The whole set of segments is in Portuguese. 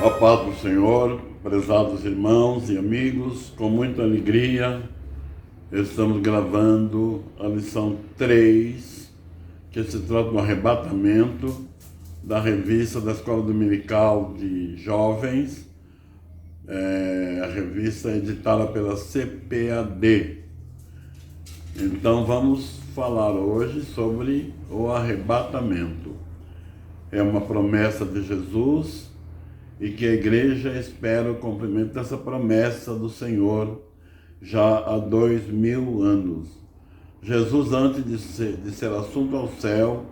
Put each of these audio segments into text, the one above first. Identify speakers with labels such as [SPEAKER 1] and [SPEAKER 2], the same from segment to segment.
[SPEAKER 1] A paz do Senhor, prezados irmãos e amigos, com muita alegria estamos gravando a lição 3, que se trata do arrebatamento, da revista da Escola Dominical de Jovens, a revista editada pela CPAD. Então vamos falar hoje sobre o arrebatamento. É uma promessa de Jesus e que a igreja espera o cumprimento dessa promessa do Senhor já há 2000 anos. Jesus, antes de ser assunto ao céu,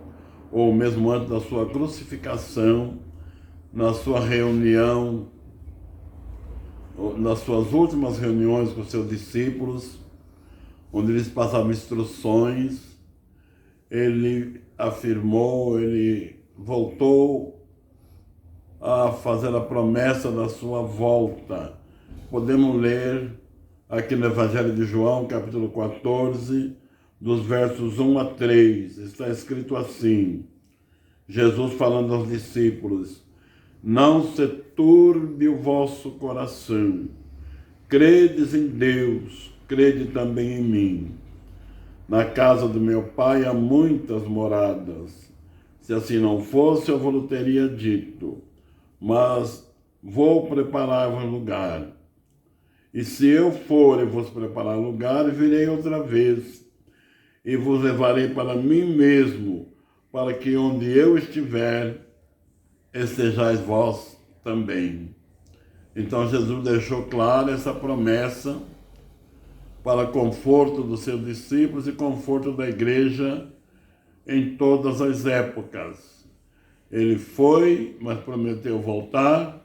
[SPEAKER 1] ou mesmo antes da sua crucificação, na sua reunião, nas suas últimas reuniões com seus discípulos, onde eles passavam instruções, ele afirmou, ele voltou a fazer a promessa da sua volta. Podemos ler aqui no Evangelho de João, capítulo 14, dos versos 1 a 3. Está escrito assim, Jesus falando aos discípulos: não se turbe o vosso coração, credes em Deus, crede também em mim. Na casa do meu Pai há muitas moradas. Se assim não fosse, eu vos teria dito, mas vou preparar-vos lugar. E se eu for e vos preparar lugar, virei outra vez, e vos levarei para mim mesmo, para que onde eu estiver, estejais vós também. Então Jesus deixou clara essa promessa para conforto dos seus discípulos e conforto da igreja em todas as épocas. Ele foi, mas prometeu voltar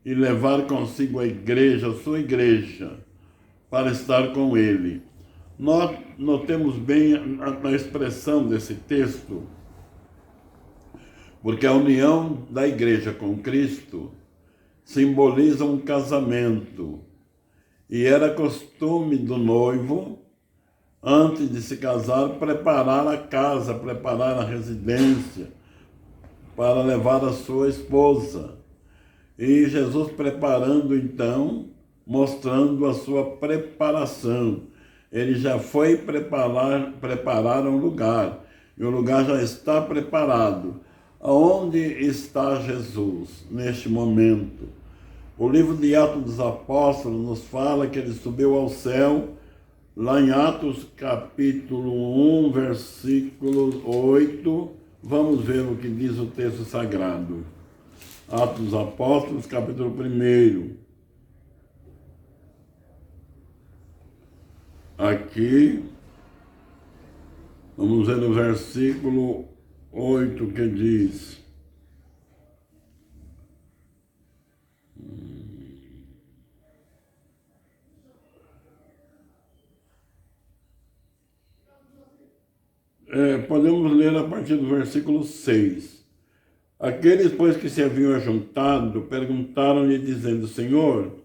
[SPEAKER 1] e levar consigo a igreja, a sua igreja, para estar com ele. Nós notemos bem a expressão desse texto, porque a união da igreja com Cristo simboliza um casamento. E era costume do noivo, antes de se casar, preparar a casa, preparar a residência, para levar a sua esposa. E Jesus preparando então, mostrando a sua preparação. Ele já foi preparar um lugar, e o lugar já está preparado. Aonde está Jesus neste momento? O livro de Atos dos Apóstolos nos fala que ele subiu ao céu, lá em Atos capítulo 1, versículo 8, vamos ver o que diz o texto sagrado. Atos dos Apóstolos, capítulo 1. Aqui, vamos ver o versículo 8 que diz: podemos ler a partir do versículo 6. Aqueles, pois, que se haviam ajuntado, perguntaram-lhe, dizendo: Senhor,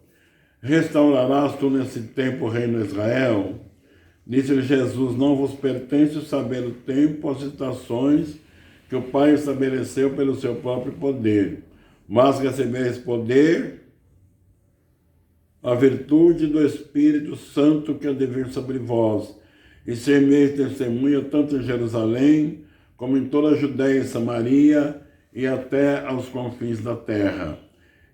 [SPEAKER 1] restaurarás tu nesse tempo o reino de Israel? Disse-lhe Jesus: não vos pertence saber o tempo, as estações que o Pai estabeleceu pelo seu próprio poder, mas recebereis poder, a virtude do Espírito Santo que há de vir sobre vós, e sereis testemunha tanto em Jerusalém, como em toda a Judéia e Samaria, e até aos confins da terra.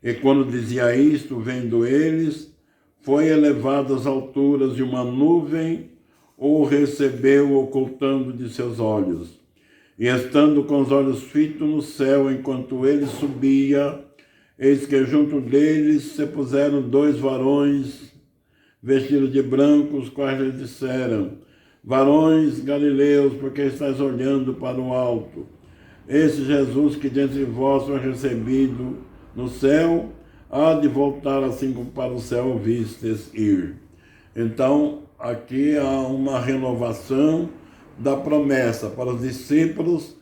[SPEAKER 1] E quando dizia isto, vendo eles, foi elevado às alturas de uma nuvem, o recebeu ocultando de seus olhos. E estando com os olhos fitos no céu, enquanto ele subia, eis que junto deles se puseram 2 varões, vestidos de branco, os quais lhe disseram: varões galileus, porque estáis olhando para o alto? Esse Jesus que dentre vós foi recebido no céu, há de voltar assim como para o céu vistes ir. Então, aqui há uma renovação da promessa para os discípulos,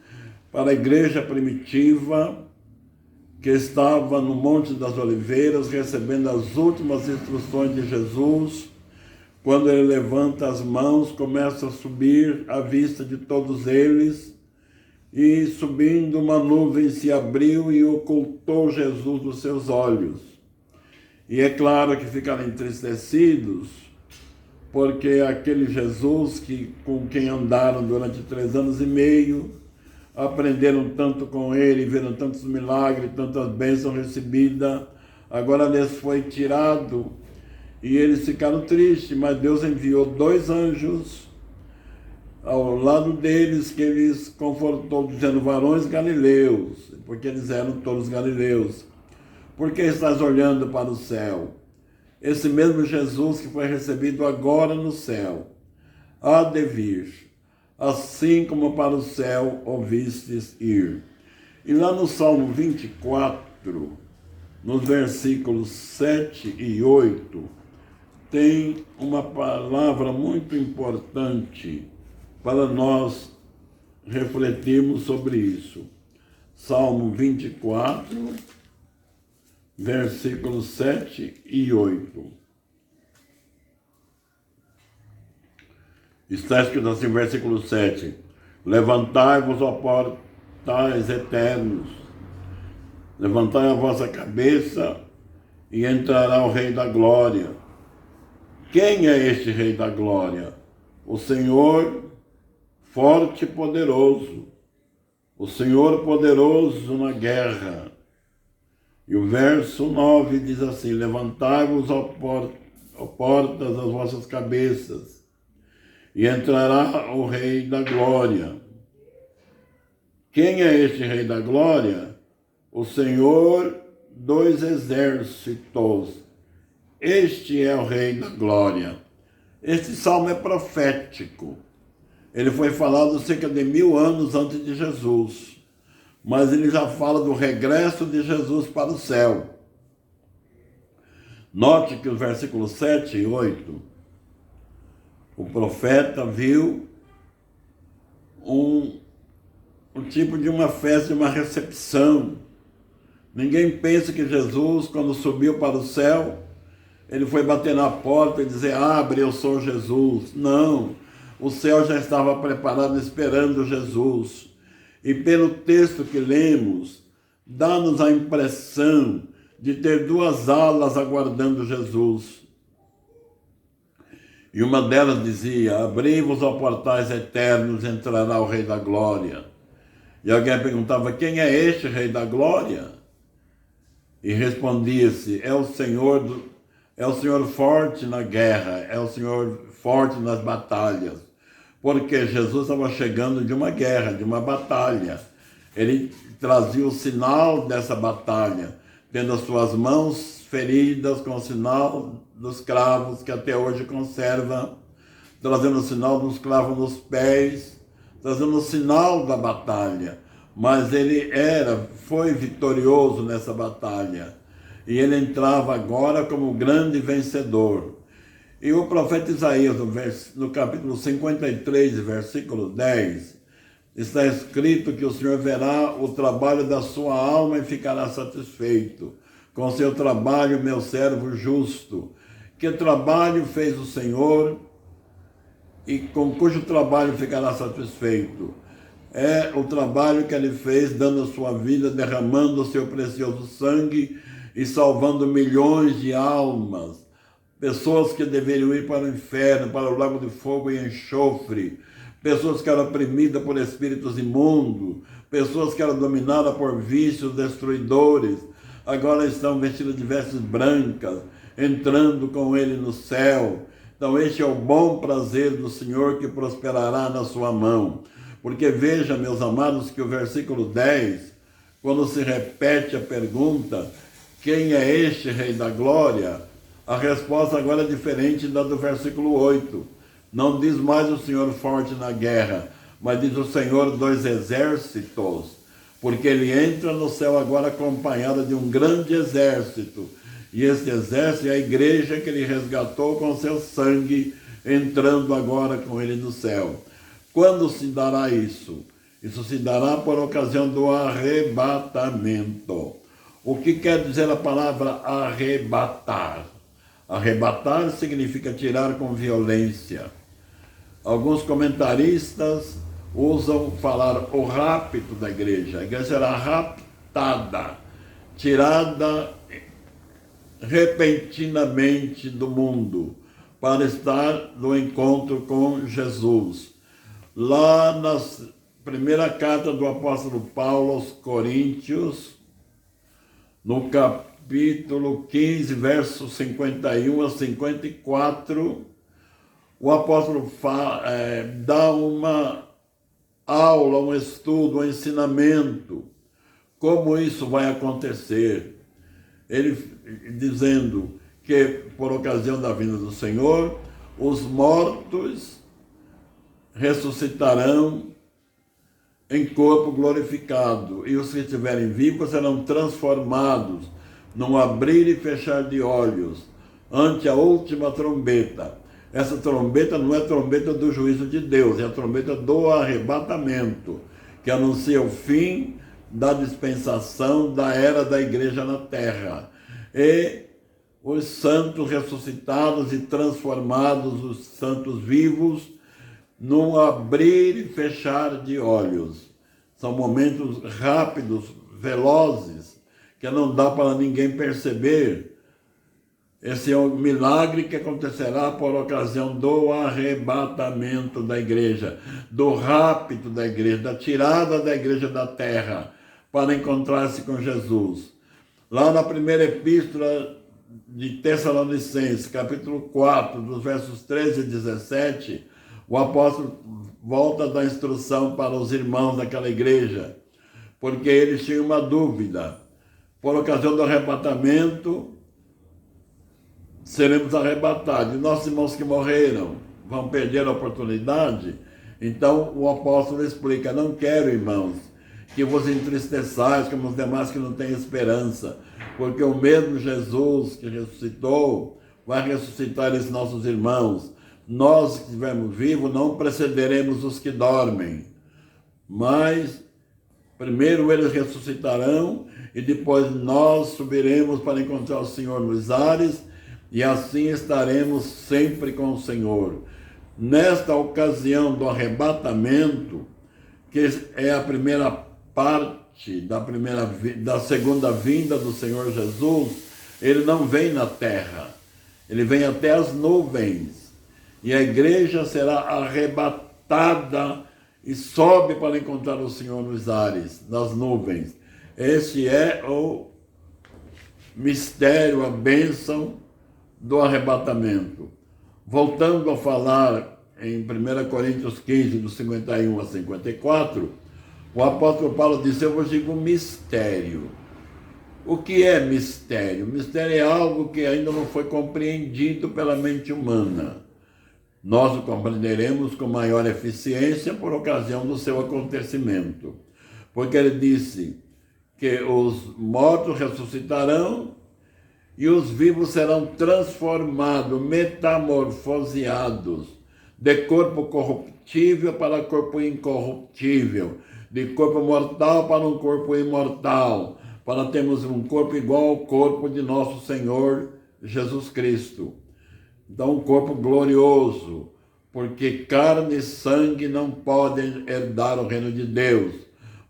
[SPEAKER 1] para a igreja primitiva, que estava no Monte das Oliveiras, recebendo as últimas instruções de Jesus. Quando ele levanta as mãos, começa a subir à vista de todos eles, e subindo uma nuvem se abriu e ocultou Jesus dos seus olhos. E é claro que ficaram entristecidos, porque aquele Jesus com quem andaram durante 3 anos e meio, aprenderam tanto com ele, viram tantos milagres, tantas bênçãos recebidas, agora lhes foi tirado e eles ficaram tristes, mas Deus enviou 2 anjos ao lado deles, que eles confortou, dizendo: varões galileus, porque eles eram todos galileus, por que estás olhando para o céu? Esse mesmo Jesus que foi recebido agora no céu há de vir, assim como para o céu ouvistes ir. E lá no Salmo 24, nos versículos 7 e 8, tem uma palavra muito importante para nós refletirmos sobre isso. Salmo 24, versículos 7 e 8. Está escrito assim, versículo 7. Levantai-vos, ó portais eternos, levantai a vossa cabeça e entrará o Rei da Glória. Quem é este Rei da Glória? O Senhor forte e poderoso, o Senhor poderoso na guerra. E o verso 9 diz assim: levantai-vos, ó portas, as vossas cabeças, e entrará o Rei da Glória. Quem é este Rei da Glória? O Senhor dos exércitos. Este é o Rei da Glória. Este salmo é profético. Ele foi falado cerca de 1000 anos antes de Jesus, mas ele já fala do regresso de Jesus para o céu. Note que os versículos 7 e 8, o profeta viu um tipo de uma festa, uma recepção. Ninguém pensa que Jesus, quando subiu para o céu, ele foi bater na porta e dizer: abre, eu sou Jesus. Não, o céu já estava preparado esperando Jesus. E pelo texto que lemos, dá-nos a impressão de ter 2 alas aguardando Jesus. E uma delas dizia: abri-vos, ó portais eternos, entrará o Rei da Glória. E alguém perguntava: quem é este Rei da Glória? E respondia-se: é o Senhor forte na guerra, é o Senhor forte nas batalhas. Porque Jesus estava chegando de uma guerra, de uma batalha. Ele trazia o sinal dessa batalha, tendo as suas mãos feridas com o sinal dos cravos, que até hoje conserva, trazendo o sinal dos cravos nos pés, trazendo o sinal da batalha. Mas ele foi vitorioso nessa batalha. E ele entrava agora como grande vencedor. E o profeta Isaías, no capítulo 53, versículo 10, está escrito que o Senhor verá o trabalho da sua alma e ficará satisfeito. Com seu trabalho, meu servo justo. Que trabalho fez o Senhor e com cujo trabalho ficará satisfeito? É o trabalho que ele fez, dando a sua vida, derramando o seu precioso sangue e salvando milhões de almas. Pessoas que deveriam ir para o inferno, para o lago de fogo e enxofre. Pessoas que eram oprimidas por espíritos imundos. Pessoas que eram dominadas por vícios destruidores. Agora estão vestidas de vestes brancas, entrando com ele no céu. Então este é o bom prazer do Senhor que prosperará na sua mão. Porque veja, meus amados, que o versículo 10, quando se repete a pergunta: quem é este Rei da Glória? A resposta agora é diferente da do versículo 8. Não diz mais o Senhor forte na guerra, mas diz o Senhor dos exércitos, porque ele entra no céu agora acompanhado de um grande exército. E esse exército é a igreja que ele resgatou com seu sangue, entrando agora com ele no céu. Quando se dará isso? Isso se dará por ocasião do arrebatamento. O que quer dizer a palavra arrebatar? Arrebatar significa tirar com violência. Alguns comentaristas usam falar o rapto da igreja. A igreja será raptada, tirada repentinamente do mundo, para estar no encontro com Jesus. Lá na primeira carta do apóstolo Paulo aos Coríntios, no capítulo 15, versos 51 a 54, o apóstolo dá uma aula, um estudo, um ensinamento, como isso vai acontecer. Ele dizendo que, por ocasião da vinda do Senhor, os mortos ressuscitarão em corpo glorificado, e os que estiverem vivos serão transformados num abrir e fechar de olhos, ante a última trombeta. Essa trombeta não é a trombeta do juízo de Deus, é a trombeta do arrebatamento, que anuncia o fim da dispensação da era da igreja na terra. E os santos ressuscitados e transformados, os santos vivos, num abrir e fechar de olhos. São momentos rápidos, velozes, que não dá para ninguém perceber. Esse é um milagre que acontecerá por ocasião do arrebatamento da igreja, do rapto da igreja, da tirada da igreja da terra, para encontrar-se com Jesus. Lá na primeira epístola de Tessalonicenses, capítulo 4, dos versos 13 e 17, o apóstolo volta a dar instrução para os irmãos daquela igreja, porque eles tinham uma dúvida. Por ocasião do arrebatamento, seremos arrebatados. E nossos irmãos que morreram vão perder a oportunidade? Então o apóstolo explica: não quero, irmãos, que vos entristeçais como os demais que não têm esperança, porque o mesmo Jesus que ressuscitou vai ressuscitar esses nossos irmãos. Nós que estivermos vivos não precederemos os que dormem, mas primeiro eles ressuscitarão e depois nós subiremos para encontrar o Senhor nos ares, e assim estaremos sempre com o Senhor. Nesta ocasião do arrebatamento, que é a primeira parte da segunda vinda do Senhor Jesus, ele não vem na terra, ele vem até as nuvens, e a igreja será arrebatada e sobe para encontrar o Senhor nos ares, nas nuvens. Esse é o mistério, a bênção do arrebatamento. Voltando a falar em 1 Coríntios 15, do 51 a 54, o apóstolo Paulo disse: eu vos digo mistério. O que é mistério? Mistério é algo que ainda não foi compreendido pela mente humana. Nós o compreenderemos com maior eficiência por ocasião do seu acontecimento. Porque ele disse que os mortos ressuscitarão e os vivos serão transformados, metamorfoseados, de corpo corruptível para corpo incorruptível, de corpo mortal para um corpo imortal, para termos um corpo igual ao corpo de nosso Senhor Jesus Cristo. Então, um corpo glorioso, porque carne e sangue não podem herdar o reino de Deus.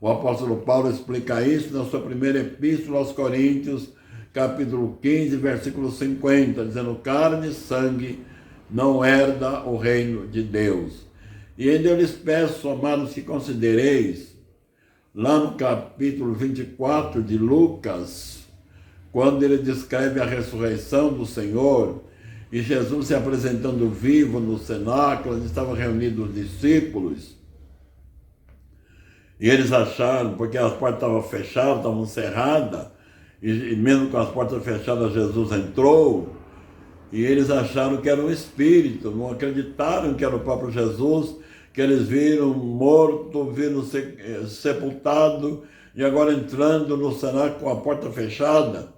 [SPEAKER 1] O apóstolo Paulo explica isso na sua primeira epístola aos Coríntios, capítulo 15, versículo 50, dizendo: carne e sangue não herda o reino de Deus. E ainda eu lhes peço, amados, que considereis, lá no capítulo 24 de Lucas, quando ele descreve a ressurreição do Senhor, e Jesus se apresentando vivo no cenáculo, onde estavam reunidos os discípulos, e eles acharam, porque as portas estavam fechadas, estavam cerradas, e mesmo com as portas fechadas, Jesus entrou, e eles acharam que era um espírito, não acreditaram que era o próprio Jesus, que eles viram morto, viram sepultado, e agora entrando no cenáculo com a porta fechada.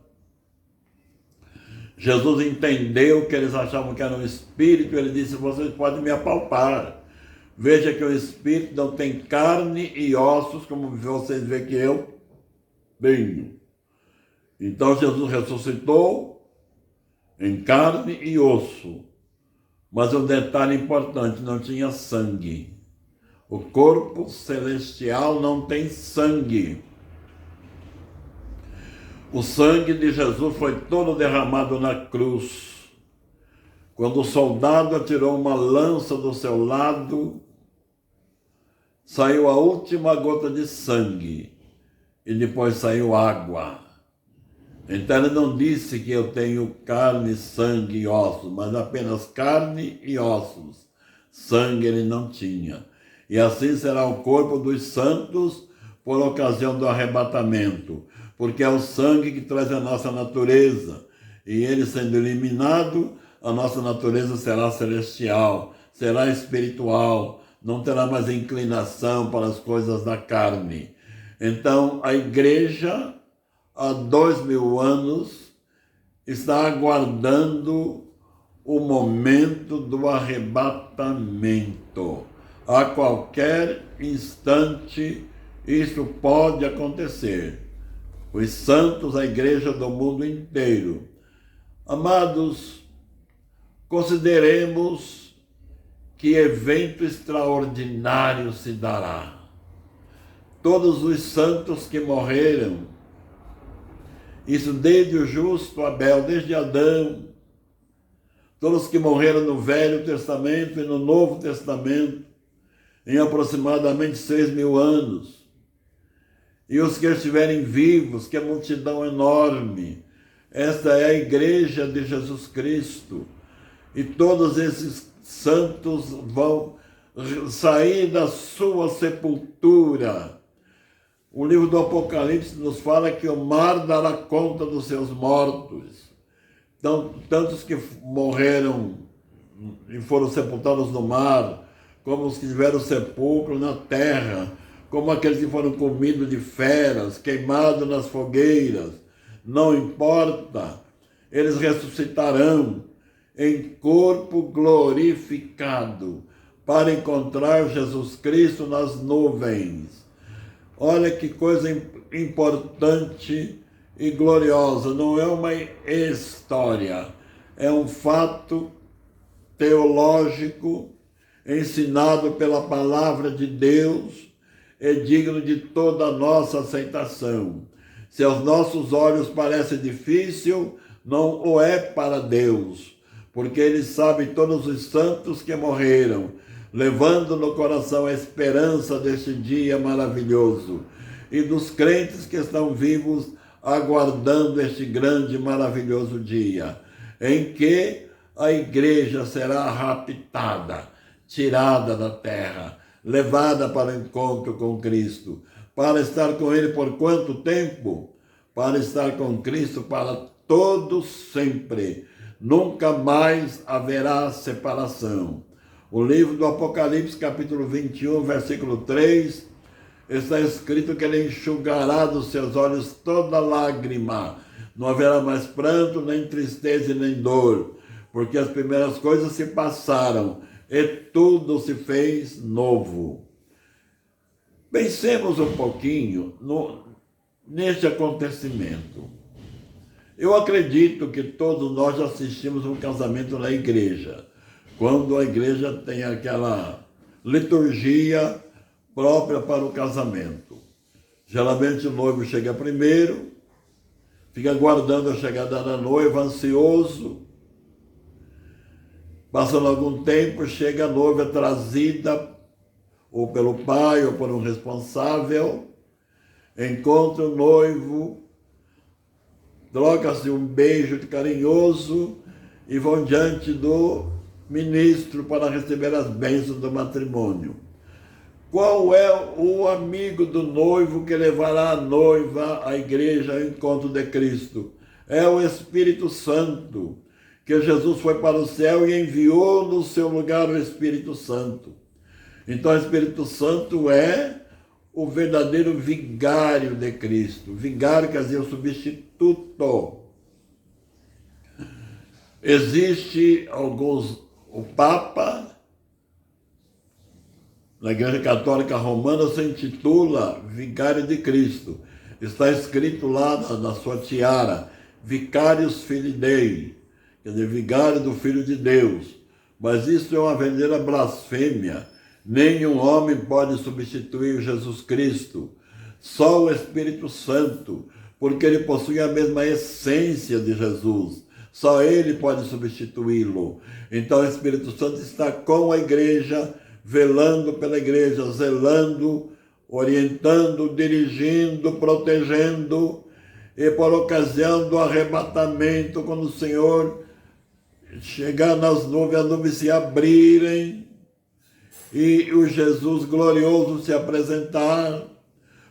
[SPEAKER 1] Jesus entendeu que eles achavam que era um espírito, e ele disse: vocês podem me apalpar. Veja que o espírito não tem carne e ossos, como vocês veem que eu tenho. Então Jesus ressuscitou em carne e osso. Mas um detalhe importante: não tinha sangue. O corpo celestial não tem sangue. O sangue de Jesus foi todo derramado na cruz. Quando o soldado atirou uma lança do seu lado, saiu a última gota de sangue e depois saiu água. Então ele não disse que eu tenho carne, sangue e ossos, mas apenas carne e ossos. Sangue ele não tinha. E assim será o corpo dos santos por ocasião do arrebatamento, porque é o sangue que traz a nossa natureza. E ele sendo eliminado, a nossa natureza será celestial, será espiritual, não terá mais inclinação para as coisas da carne. Então, a igreja, há 2000 anos, está aguardando o momento do arrebatamento. A qualquer instante, isso pode acontecer. Os santos, a igreja do mundo inteiro. Amados, consideremos que evento extraordinário se dará. Todos os santos que morreram, isso desde o justo Abel, desde Adão, todos que morreram no Velho Testamento e no Novo Testamento, em aproximadamente 6.000 anos, e os que estiverem vivos, que é multidão enorme, esta é a igreja de Jesus Cristo, e todos esses santos vão sair da sua sepultura. O livro do Apocalipse nos fala que o mar dará conta dos seus mortos. Então, tantos que morreram e foram sepultados no mar, como os que tiveram sepulcro na terra, como aqueles que foram comidos de feras, queimados nas fogueiras, não importa, eles ressuscitarão em corpo glorificado para encontrar Jesus Cristo nas nuvens. Olha que coisa importante e gloriosa, não é uma história, é um fato teológico ensinado pela palavra de Deus, é digno de toda a nossa aceitação. Se aos nossos olhos parece difícil, não o é para Deus, porque Ele sabe todos os santos que morreram, levando no coração a esperança deste dia maravilhoso, e dos crentes que estão vivos, aguardando este grande e maravilhoso dia, em que a igreja será raptada, tirada da terra, levada para o encontro com Cristo, para estar com Ele por quanto tempo? Para estar com Cristo para todo sempre. Nunca mais haverá separação. O livro do Apocalipse, capítulo 21, versículo 3, está escrito que Ele enxugará dos seus olhos toda lágrima. Não haverá mais pranto, nem tristeza, nem dor, porque as primeiras coisas se passaram e tudo se fez novo. Pensemos um pouquinho neste acontecimento. Eu acredito que todos nós já assistimos um casamento na igreja, quando a igreja tem aquela liturgia própria para o casamento. Geralmente o noivo chega primeiro, fica aguardando a chegada da noiva, ansioso. Passando algum tempo, chega a noiva trazida, ou pelo pai, ou por um responsável, encontra o noivo, troca-se um beijo carinhoso e vão diante do ministro para receber as bênçãos do matrimônio. Qual é o amigo do noivo que levará a noiva à igreja ao encontro de Cristo? É o Espírito Santo, que Jesus foi para o céu e enviou no seu lugar o Espírito Santo. Então o Espírito Santo é o verdadeiro vigário de Cristo. Vigário quer dizer o substituto. Existe o Papa, na Igreja Católica Romana, se intitula Vigário de Cristo. Está escrito lá na sua tiara, Vicarius Filii Dei, quer dizer, vigário do Filho de Deus. Mas isso é uma verdadeira blasfêmia. Nenhum homem pode substituir Jesus Cristo. Só o Espírito Santo, porque ele possui a mesma essência de Jesus. Só ele pode substituí-lo. Então o Espírito Santo está com a igreja, velando pela igreja, zelando, orientando, dirigindo, protegendo. E por ocasião do arrebatamento, quando o Senhor chegar nas nuvens, as nuvens se abrirem e o Jesus glorioso se apresentar,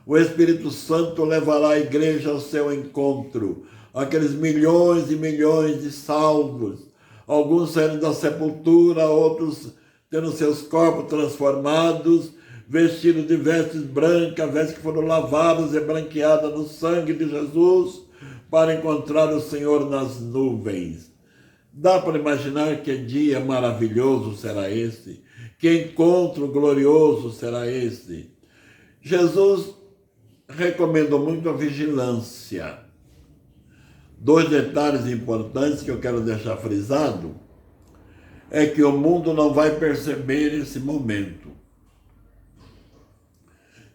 [SPEAKER 1] o Espírito Santo levará a igreja ao seu encontro. Aqueles milhões e milhões de salvos, alguns saindo da sepultura, outros tendo seus corpos transformados, vestidos de vestes brancas, vestes que foram lavadas e branqueadas no sangue de Jesus, para encontrar o Senhor nas nuvens. Dá para imaginar que dia maravilhoso será esse? Que encontro glorioso será esse? Jesus recomendou muito a vigilância. 2 detalhes importantes que eu quero deixar frisado é que o mundo não vai perceber esse momento.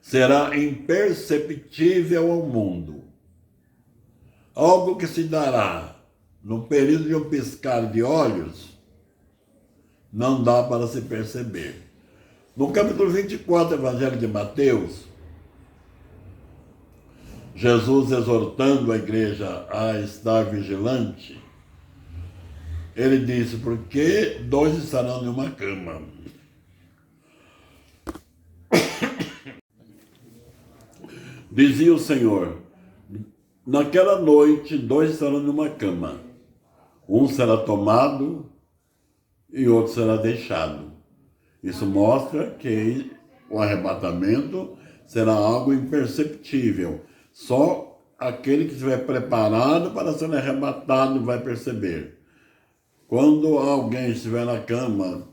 [SPEAKER 1] Será imperceptível ao mundo. Algo que se dará no período de um piscar de olhos, não dá para se perceber. No capítulo 24 do Evangelho de Mateus, Jesus exortando a igreja a estar vigilante, ele disse, porque 2 estarão em uma cama. Dizia o Senhor, naquela noite 2 estarão numa cama. Um será tomado e outro será deixado. Isso mostra que o arrebatamento será algo imperceptível. Só aquele que estiver preparado para ser arrebatado vai perceber. Quando alguém estiver na cama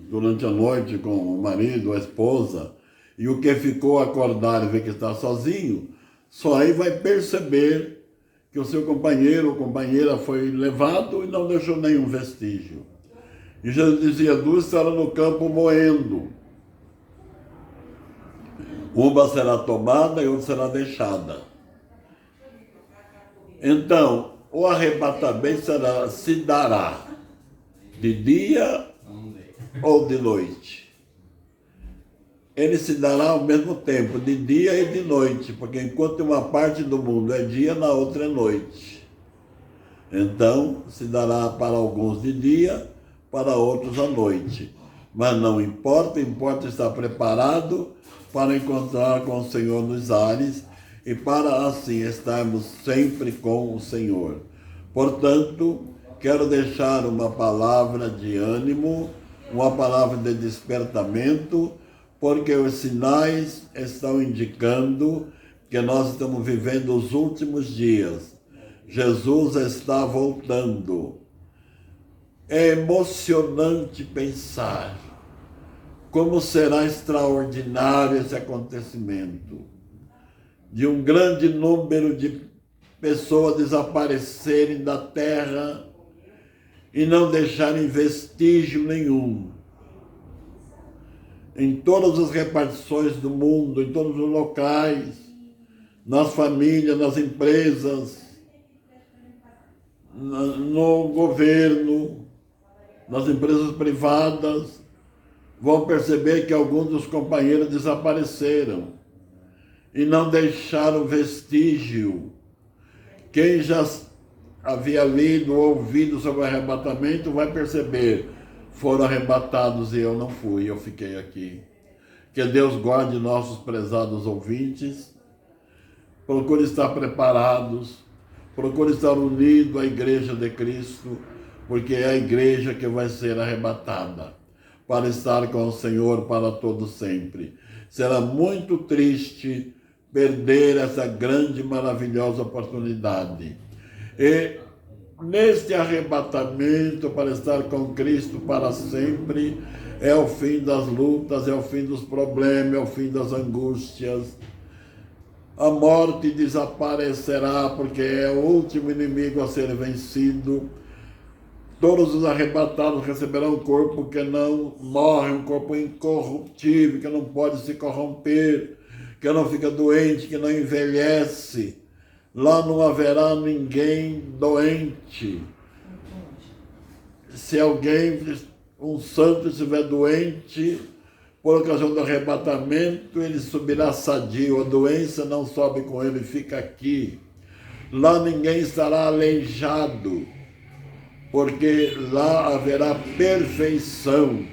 [SPEAKER 1] durante a noite com o marido, a esposa, e o que ficou acordado e vê que está sozinho, só aí vai perceber que o seu companheiro ou companheira foi levado e não deixou nenhum vestígio. E Jesus dizia, 2 estarão no campo moendo. Uma será tomada e outra será deixada. Então, o arrebatamento se dará de dia ou de noite. Ele se dará ao mesmo tempo, de dia e de noite, porque enquanto uma parte do mundo é dia, na outra é noite. Então, se dará para alguns de dia, para outros à noite. Mas não importa, importa estar preparado para encontrar com o Senhor nos ares e para assim estarmos sempre com o Senhor. Portanto, quero deixar uma palavra de ânimo, uma palavra de despertamento, porque os sinais estão indicando que nós estamos vivendo os últimos dias. Jesus está voltando. É emocionante pensar como será extraordinário esse acontecimento, de um grande número de pessoas desaparecerem da terra e não deixarem vestígio nenhum. Em todas as repartições do mundo, em todos os locais, nas famílias, nas empresas, no governo, nas empresas privadas, vão perceber que alguns dos companheiros desapareceram e não deixaram vestígio. Quem já havia lido ou ouvido sobre o arrebatamento vai perceber, foram arrebatados e eu não fui, eu fiquei aqui. Que Deus guarde nossos prezados ouvintes, procure estar preparados, procure estar unido à Igreja de Cristo, porque é a Igreja que vai ser arrebatada, para estar com o Senhor para todo sempre. Será muito triste perder essa grande, maravilhosa oportunidade. E neste arrebatamento, para estar com Cristo para sempre, é o fim das lutas, é o fim dos problemas, é o fim das angústias. A morte desaparecerá, porque é o último inimigo a ser vencido. todos os arrebatados receberão um corpo que não morre, um corpo incorruptível, que não pode se corromper, que não fica doente, que não envelhece. Lá não haverá ninguém doente. Se alguém, um santo, estiver doente, por ocasião do arrebatamento, ele subirá sadio. A doença não sobe com ele, fica aqui. Lá ninguém estará aleijado, porque lá haverá perfeição.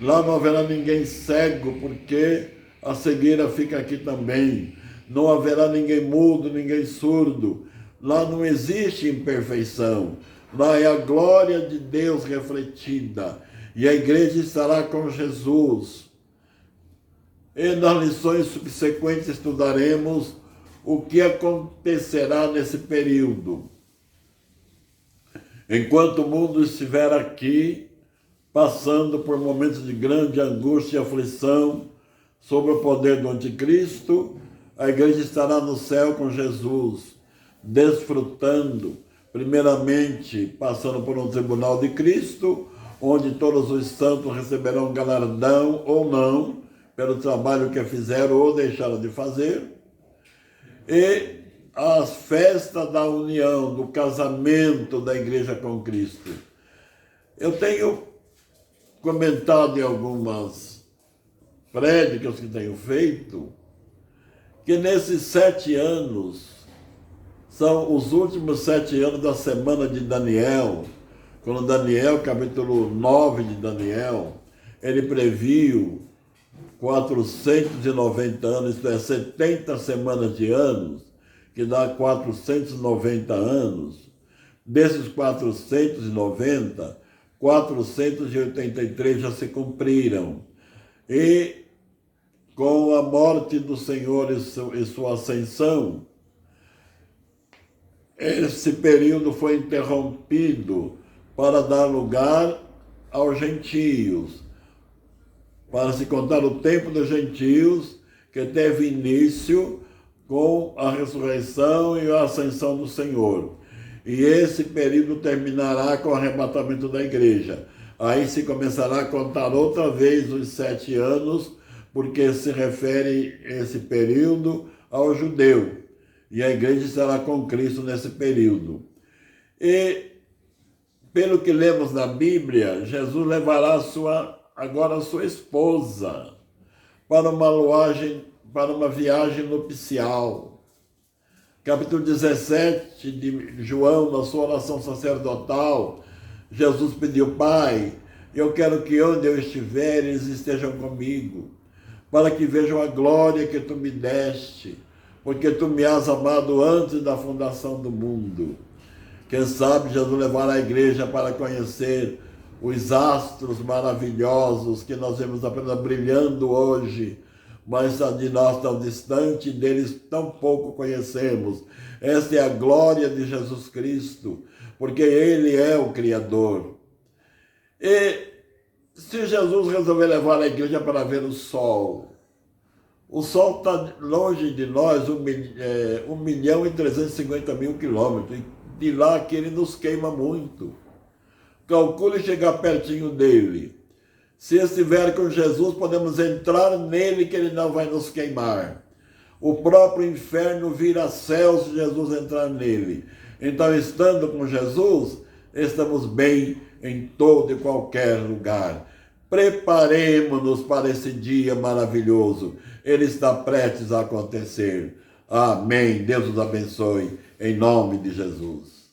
[SPEAKER 1] Lá não haverá ninguém cego, porque a cegueira fica aqui também. Não haverá ninguém mudo, ninguém surdo. Lá não existe imperfeição. Lá é a glória de Deus refletida. E a igreja estará com Jesus. E nas lições subsequentes estudaremos o que acontecerá nesse período. Enquanto o mundo estiver aqui, passando por momentos de grande angústia e aflição sob o poder do anticristo, a igreja estará no céu com Jesus, desfrutando, primeiramente, passando por um tribunal de Cristo, onde todos os santos receberão galardão ou não, pelo trabalho que fizeram ou deixaram de fazer, e as festas da união, do casamento da igreja com Cristo. Eu tenho comentado em algumas prédicas que tenho feito, que nesses 7 anos, são os últimos 7 anos da semana de Daniel, quando Daniel, capítulo 9 de Daniel, ele previu 490 anos, isto é, 70 semanas de anos, que dá 490 anos. Desses 490, 483 já se cumpriram. E com a morte do Senhor e sua ascensão, esse período foi interrompido para dar lugar aos gentios, para se contar o tempo dos gentios, que teve início com a ressurreição e a ascensão do Senhor. E esse período terminará com o arrebatamento da igreja. Aí se começará a contar outra vez os 7 anos, porque se refere esse período ao judeu. E a igreja estará com Cristo nesse período. E, pelo que lemos na Bíblia, Jesus levará agora a sua esposa para uma viagem nupcial. Capítulo 17 de João, na sua oração sacerdotal, Jesus pediu: Pai, eu quero que onde eu estiver, eles estejam comigo, para que vejam a glória que tu me deste, porque tu me has amado antes da fundação do mundo. Quem sabe Jesus levará a igreja para conhecer os astros maravilhosos que nós vemos apenas brilhando hoje, mas de nós tão distante, deles tão pouco conhecemos. Esta é a glória de Jesus Cristo, porque Ele é o Criador. E se Jesus resolver levar a igreja para ver o sol está longe de nós 1.350.000 quilômetros, e de lá que ele nos queima muito. Calcule chegar pertinho dele. Se estiver com Jesus, podemos entrar nele, que ele não vai nos queimar. O próprio inferno vira céu se Jesus entrar nele. Então, estando com Jesus, estamos bem em todo e qualquer lugar. Preparemo-nos para esse dia maravilhoso. Ele está prestes a acontecer. Amém. Deus os abençoe, em nome de Jesus.